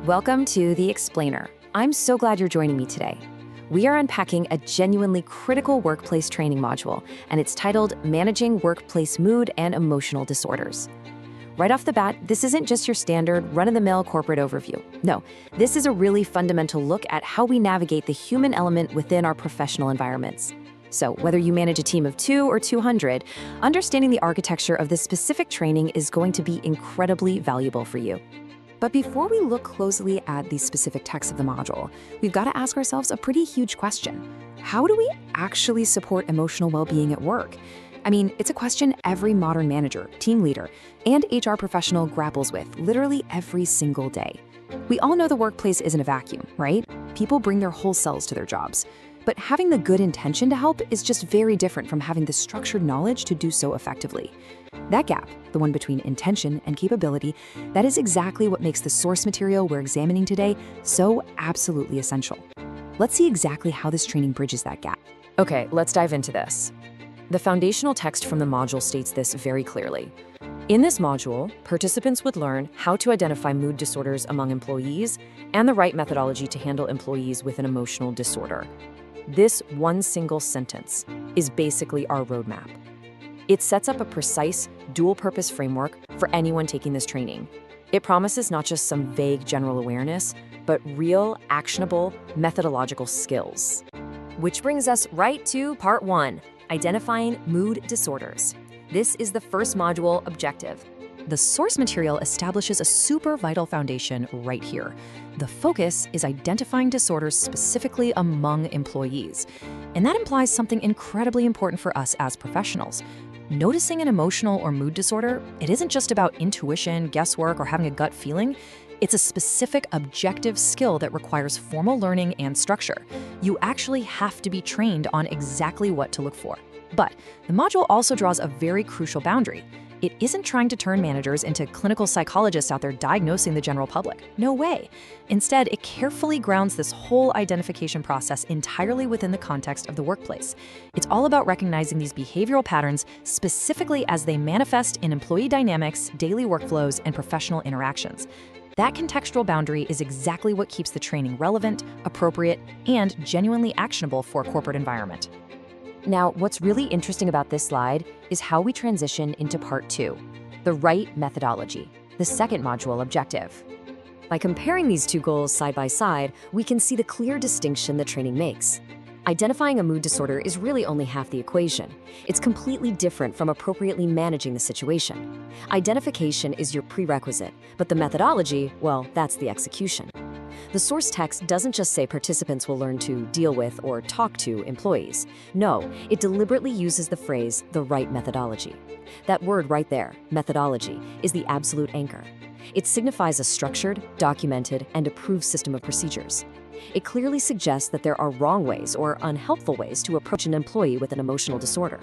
Welcome to The Explainer. I'm so glad you're joining me today. We are unpacking a genuinely critical workplace training module, and it's titled Managing Workplace Mood and Emotional Disorders. Right off the bat, this isn't just your standard run-of-the-mill corporate overview. No, this is a really fundamental look at how we navigate the human element within our professional environments. So whether you manage a team of 2 or 200, understanding the architecture of this specific training is going to be incredibly valuable for you. But before we look closely at the specific text of the module, we've got to ask ourselves a pretty huge question. How do we actually support emotional well-being at work? I mean, it's a question every modern manager, team leader, and HR professional grapples with literally every single day. We all know the workplace isn't a vacuum, right? People bring their whole selves to their jobs. But having the good intention to help is just very different from having the structured knowledge to do so effectively. That gap, the one between intention and capability, that is exactly what makes the source material we're examining today so absolutely essential. Let's see exactly how this training bridges that gap. Okay, let's dive into this. The foundational text from the module states this very clearly. In this module, participants would learn how to identify mood disorders among employees and the right methodology to handle employees with an emotional disorder. This one single sentence is basically our roadmap. It sets up a precise, dual-purpose framework for anyone taking this training. It promises not just some vague general awareness, but real, actionable, methodological skills. Which brings us right to part 1, identifying mood disorders. This is the first module objective. The source material establishes a super vital foundation right here. The focus is identifying disorders specifically among employees. And that implies something incredibly important for us as professionals. Noticing an emotional or mood disorder, it isn't just about intuition, guesswork, or having a gut feeling. It's a specific objective skill that requires formal learning and structure. You actually have to be trained on exactly what to look for. But the module also draws a very crucial boundary. It isn't trying to turn managers into clinical psychologists out there diagnosing the general public. No way. Instead, it carefully grounds this whole identification process entirely within the context of the workplace. It's all about recognizing these behavioral patterns specifically as they manifest in employee dynamics, daily workflows, and professional interactions. That contextual boundary is exactly what keeps the training relevant, appropriate, and genuinely actionable for a corporate environment. Now, what's really interesting about this slide is how we transition into part 2, the right methodology, the second module objective. By comparing these two goals side by side, we can see the clear distinction the training makes. Identifying a mood disorder is really only half the equation. It's completely different from appropriately managing the situation. Identification is your prerequisite, but the methodology, well, that's the execution. The source text doesn't just say participants will learn to deal with or talk to employees. No, it deliberately uses the phrase, the right methodology. That word right there, methodology, is the absolute anchor. It signifies a structured, documented, and approved system of procedures. It clearly suggests that there are wrong ways or unhelpful ways to approach an employee with an emotional disorder.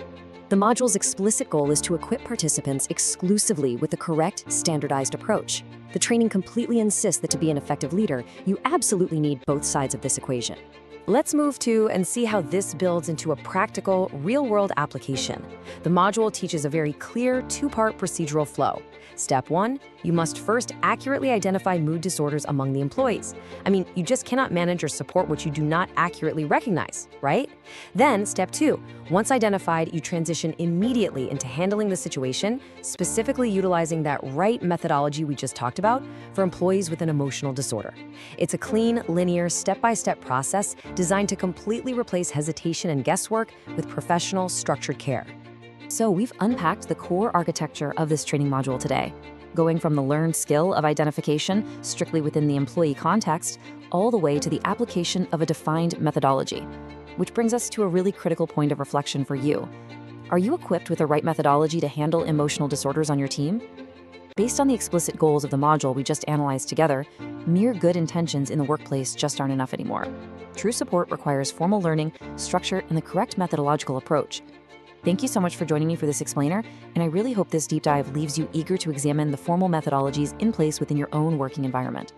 The module's explicit goal is to equip participants exclusively with the correct, standardized approach. The training completely insists that to be an effective leader, you absolutely need both sides of this equation. Let's move to and see how this builds into a practical, real-world application. The module teaches a very clear two-part procedural flow. Step 1, you must first accurately identify mood disorders among the employees. I mean, you just cannot manage or support what you do not accurately recognize, right? Then, step 2, once identified, you transition immediately into handling the situation, specifically utilizing that right methodology we just talked about for employees with an emotional disorder. It's a clean, linear, step-by-step process designed to completely replace hesitation and guesswork with professional, structured care. So we've unpacked the core architecture of this training module today, going from the learned skill of identification strictly within the employee context, all the way to the application of a defined methodology, which brings us to a really critical point of reflection for you. Are you equipped with the right methodology to handle emotional disorders on your team? Based on the explicit goals of the module we just analyzed together, mere good intentions in the workplace just aren't enough anymore. True support requires formal learning, structure, and the correct methodological approach. Thank you so much for joining me for this explainer, and I really hope this deep dive leaves you eager to examine the formal methodologies in place within your own working environment.